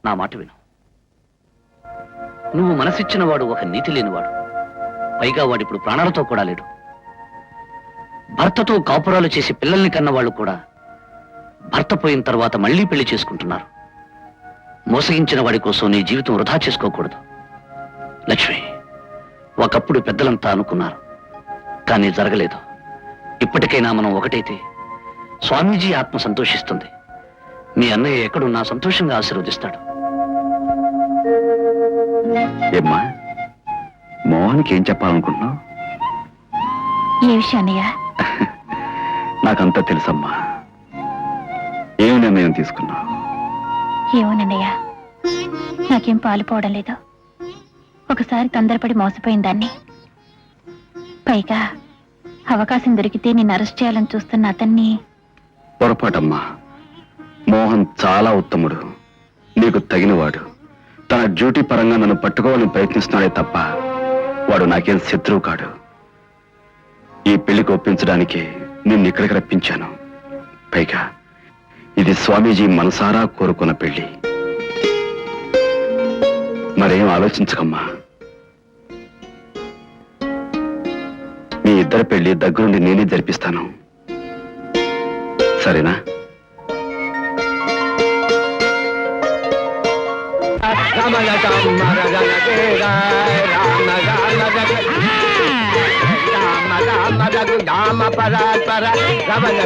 నా మాట విను. నువ్వు మనసిచ్చిన వాడు ఒక నీతి లేనివాడు. పైగా వాడిప్పుడు ప్రాణాలతో కూడా లేడు. భర్తతో కాపురాలు చేసి పిల్లల్ని కన్నవాళ్ళు కూడా భర్త పోయిన తర్వాత మళ్లీ పెళ్లి చేసుకుంటున్నారు. మోసగించిన వాడి కోసం నీ జీవితం వృధా చేసుకోకూడదు. లక్ష్మి, ఒకప్పుడు పెద్దలంతా అనుకున్నారు, కానీ జరగలేదు. ఇప్పటికైనా మనం ఒకటైతే స్వామీజీ ఆత్మ సంతోషిస్తుంది. మీ అన్నయ్య ఎక్కడున్నా సంతోషంగా ఆశీర్వదిస్తాడు. ఏమ్మా, మోహన్కి ఏం చెప్పాలనుకుంటున్నావు? ఏ విషయం అన్నయ్య? నాకంతా తెలుసమ్మా. ఏమి నిర్ణయం తీసుకున్నావు? ఏమోనన్నయ్య, నాకేం పాలుపోవడం లేదు. ఒకసారి తొందరపడి మోసపోయిన దాన్ని. పైగా అవకాశం దొరికితే నిన్ను అరెస్ట్ చేయాలని చూస్తున్న అతన్ని. పొరపాటమ్మా. మోహన్ చాలా ఉత్తముడు, నీకు తగినవాడు. తన డ్యూటీ పరంగా నన్ను పట్టుకోవాలని ప్రయత్నిస్తున్నాడే తప్ప వాడు నాకేం శత్రువు కాడు. ఈ పెళ్లికి ఒప్పించడానికి నిన్ను ఇక్కడికి రప్పించాను. పైగా ఇది స్వామీజీ మనసారా కోరుకున్న పెళ్లి. మరేం ఆలోచించకమ్మా. మీ ఇద్దరి పెళ్లి దగ్గరుండి నేనే జరిపిస్తాను, సరేనా? రామ రామ రఘు రామ పరాత్పర కమల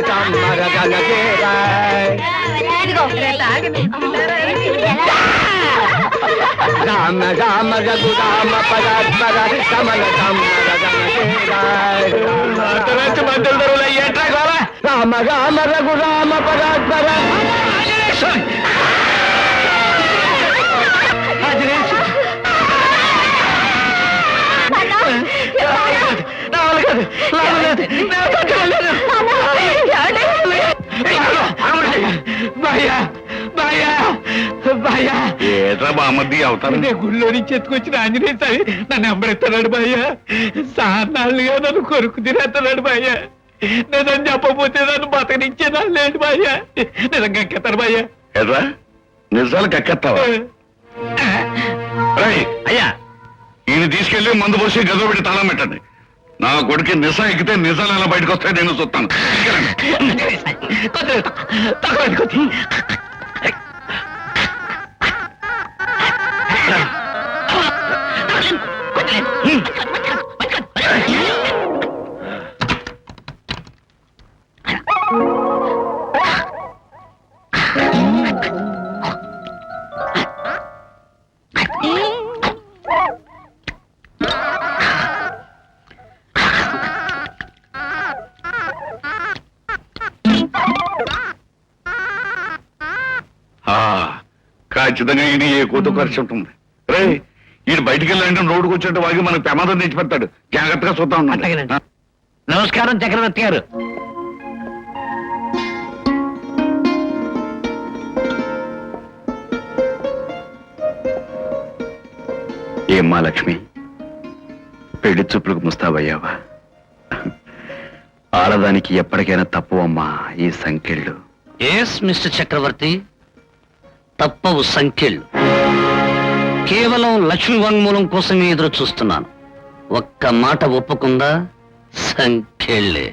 రామ రామ రఘు రామ పరాత్పర. ఏట్రా బామర్ది అవుతాను? గుళ్ళో నుంచి ఎత్తుకొచ్చిన ఆంజనేయ స్వామి నన్ను ఎంబరెత్తాడు భయ్య. సాన్నాళ్ళుగా నన్ను కొరుకు తినేస్తున్నాడు భయ్య. నేను చెప్పపోతే నన్ను బతకనిచ్చేదా లేదు భయ్య. నిజంగా ఎక్కేస్తాను భయ్య. ఎట్రా నిజాలు కక్కెత్తావా? అయ్యా, ఈయన తీసుకెళ్లి మందు పోసి గదో పెట్టి తాళం పెట్టండి. నా కొడుకు నిజం ఎక్కితే నిజాలు ఎలా బయటకు వస్తాయి నేను చూస్తాను. ఖచ్చితంగా ఈయన ఏ కూతురు ఖర్చు ఉంటుంది. రే, ఈయన బయటికి వెళ్ళాలంటే రోడ్డుకు వచ్చినట్టు వాగి మనకు ప్రమాదం తెచ్చిపెడతాడు. జాగ్రత్తగా చూద్దాం. నమస్కారం చక్రవర్తి గారు. ఏమ్మా లక్ష్మి, పెళ్లి చూపులకు ముస్తాబయ్యావా? ఆడదానికి ఎప్పటికైనా తప్పవమ్మా ఈ సంఖ్యలు. ఎస్ మిస్టర్ చక్రవర్తి, తప్పవు సంఖ్యలు. కేవలం లక్ష్మి వాంగ్మూలం కోసమే ఎదురు చూస్తున్నాను. ఒక్క మాట ఒప్పుకుందా సంఖ్యలే.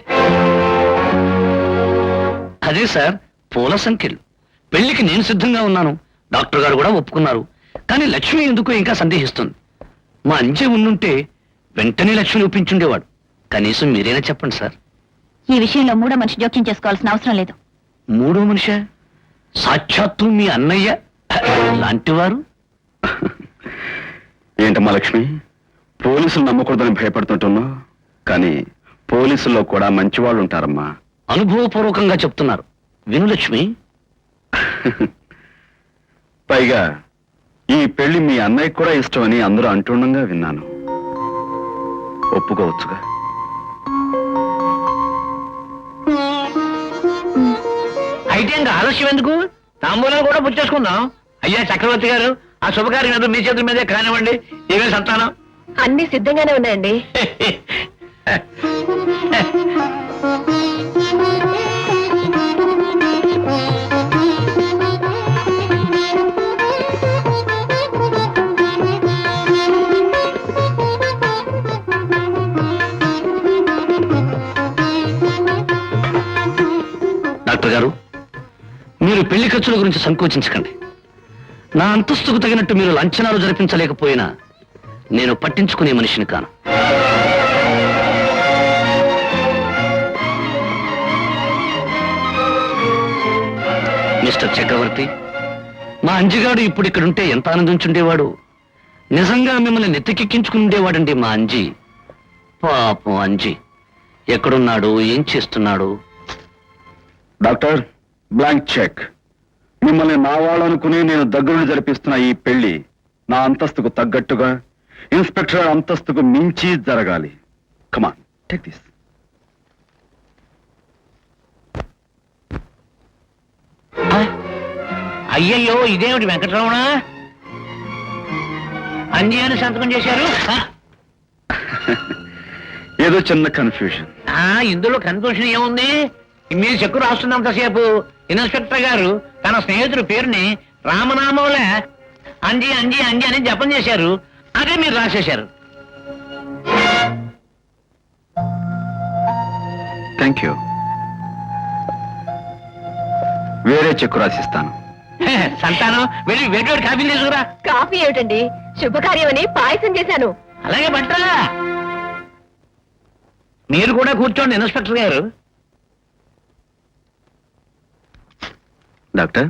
అదే సార్, పూల సంఖ్యలు. పెళ్లికి నేను సిద్ధంగా ఉన్నాను, డాక్టర్ గారు కూడా ఒప్పుకున్నారు. కానీ లక్ష్మి ఎందుకు ఇంకా సందేహిస్తుంది. మా అంచె ఉండుంటే వెంటనే లక్ష్మిని ఒప్పించుండేవాడు. కనీసం మీరైనా చెప్పండి సార్. ఈ విషయంలో మూడో మనిషి జోక్యం చేసుకోవాల్సిన అవసరం లేదు. మూడో మనిషా? సాక్షాత్తు మీ అన్నయ్య లాంటివారు. ఏంటమ్మా లక్ష్మి, పోలీసులు నమ్మకూడదని భయపడుతుంటున్నావు. కానీ పోలీసుల్లో కూడా మంచివాళ్ళు ఉంటారమ్మా. అనుభవపూర్వకంగా చెప్తున్నారు, విను లక్ష్మి. పైగా ఈ పెళ్లి మీ అన్నయ్యకు కూడా ఇష్టమని అందరూ అంటుండగా విన్నాను. ఒప్పుకోవచ్చుగా? అయితే ఇంకా ఆలస్యం ఎందుకు? తాంబూలాలు కూడా పుచ్చేసుకుందాం. అయ్యా చక్రవర్తి గారు, ఆ శుభకార్యం ఏదో మీ చేతుల మీదే కానివ్వండి. ఏమే సంతానం? అన్ని సిద్ధంగానే ఉన్నాయండి. ఇన్స్పెక్టర్ గారు, మీరు పెళ్లి ఖర్చుల గురించి సంకోచించకండి. నా అంతస్తుకు తగినట్టు మీరు లంచనాలు జరిపించలేకపోయినా నేను పట్టించుకునే మనిషిని కాను. మిస్టర్ చక్రవర్తి, మా అంజిగాడు ఇప్పుడు ఇక్కడుంటే ఎంత ఆనందించుండేవాడు. నిజంగా మిమ్మల్ని నెత్తికెక్కించుకుని ఉండేవాడండి మా అంజి. పాపం అంజి ఎక్కడున్నాడు, ఏం చేస్తున్నాడు? Doctor, blank cheque. మిమ్మల్ని నా వాళ్ళనుకుని నేను దగ్గరుండి జరిపిస్తున్న ఈ పెళ్లి నా అంతస్తుకు తగ్గట్టుగా, ఇన్స్పెక్టర్ అంతస్తుకు మించి జరగాలి. కమాన్, టేక్ దిస్. అయ్యయ్యో, ఇదేమిటి వెంకటరమణ? అంజీ అని సంతకం చేశారు. ఏదో చిన్న కన్ఫ్యూజన్. ఇందులో కన్ఫ్యూషన్ ఏముంది? మీరు చెక్కు రాస్తున్నంతసేపు ఇన్స్పెక్టర్ గారు తన స్నేహితుడి పేరుని రామనామంలో అంజీ అంజీ అంజీ అని జపం చేశారు. అదే మీరు రాసేశారు. Thank you. వేరే చెక్కు రాసిస్తాను. సంతానం వెళ్ళి వేడి కాఫీ తీసుకురా. కాఫీ ఏమిటండి, శుభకార్యమని పాయసం చేశాను. అలాగే పట్టరా. మీరు కూడా కూర్చోండి ఇన్స్పెక్టర్ గారు. డాక్టర్,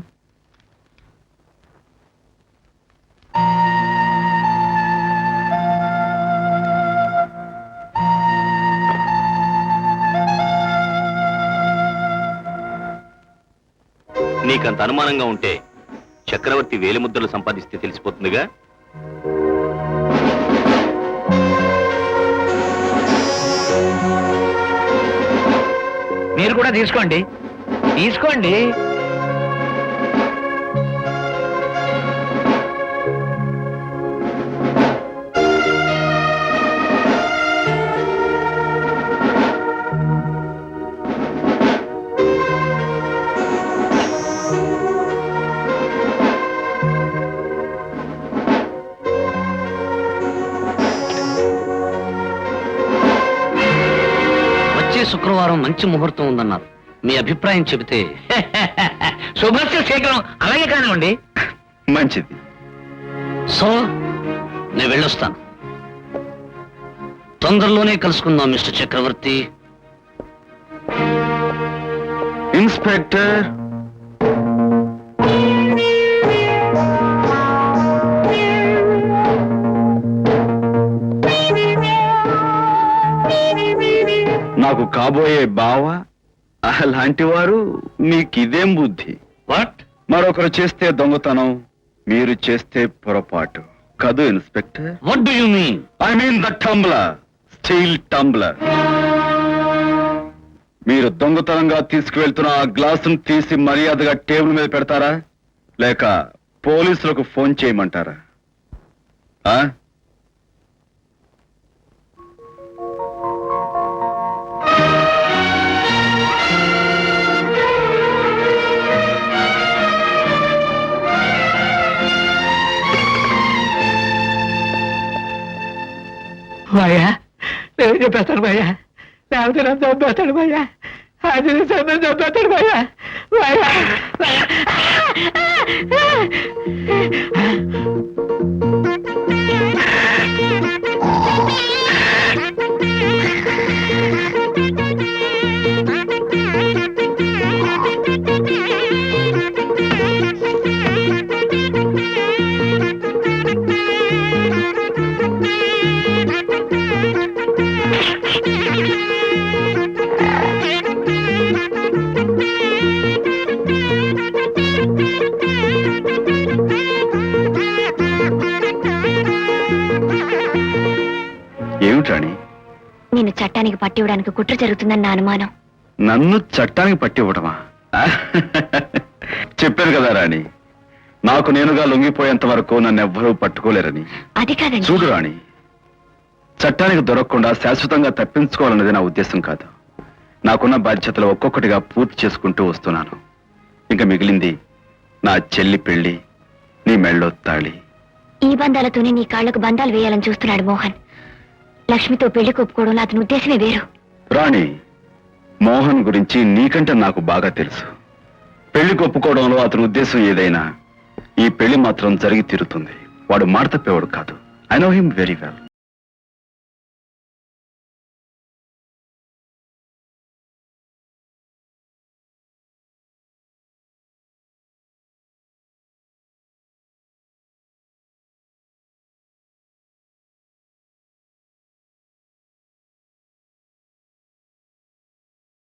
నీకంత అనుమానంగా ఉంటే చక్రవర్తి వేలిముద్రలు సంపాదిస్తే తెలిసిపోతుందిగా. మీరు కూడా తీసుకోండి, తీసుకోండి. శుక్రవారం మంచి ముహూర్తం ఉందన్నారు. మీ అభిప్రాయం చెబితే. శుభస్య శీఘ్రం. అలాగే కానివ్వండి. మంచిది. సో నేను వెళ్ళొస్తాను. తొందరలోనే కలుసుకుందాం మిస్టర్ చక్రవర్తి. ఇన్స్పెక్టర్, నాకు కాబోయే బావ అలాంటి వారు, మీకిదేం బుద్ధి? వాట్? మరొకరు చేస్తే దొంగతనం, మీరు చేస్తే పొరపాటు కదూ inspector? What do you mean? I mean the tumbler, steel tumbler. మీరు దొంగతనంగా తీసుకువెళ్తున్న ఆ గ్లాసును తీసి మర్యాదగా టేబుల్ మీద పెడతారా, లేక పోలీసులకు ఫోన్ చేయమంటారా? ఆ? భయ్యా, నేను చెప్పేస్తాను భయ్యా. లేకపోతే నన్ను చంపేస్తాడు భయ్యా. అది నన్ను చంపేస్తాడు భయ్యా. భయ్యా, ఏమిటాని? నేను చట్టానికి పట్టివ్వడానికి కుట్ర జరుగుతుందని నా అనుమానం. నన్ను చట్టానికి పట్టివ్వటమా? చెప్పాను కదా రాణి, నాకు నేనుగా లొంగిపోయేంత వరకు నన్ను ఎవ్వరూ పట్టుకోలేరని. అది కాదండి. చూడు రాణి, చట్టానికి దొరకకుండా శాశ్వతంగా తప్పించుకోవాలన్నది నా ఉద్దేశం కాదు. నాకున్న బాధ్యతలు ఒక్కొక్కటిగా పూర్తి చేసుకుంటూ వస్తున్నాను. ఇంకా మిగిలింది నా చెల్లి పెళ్లి, నీ మెళ్ళో తాళి. ఈ బంధాలతోనే నీ కాళ్లకు బంధాలు వేయాలని చూస్తున్నాడు మోహన్. లక్ష్మితో పెళ్లి కొప్పుకోవడంలో అతని ఉద్దేశమే వేరు. రాణి, మోహన్ గురించి నీకంటే నాకు బాగా తెలుసు. పెళ్లి ఒప్పుకోవడంలో అతని ఉద్దేశం ఏదైనా ఈ పెళ్లి మాత్రం జరిగి తీరుతుంది. వాడు మాట తప్పేవాడు కాదు. I know him very well.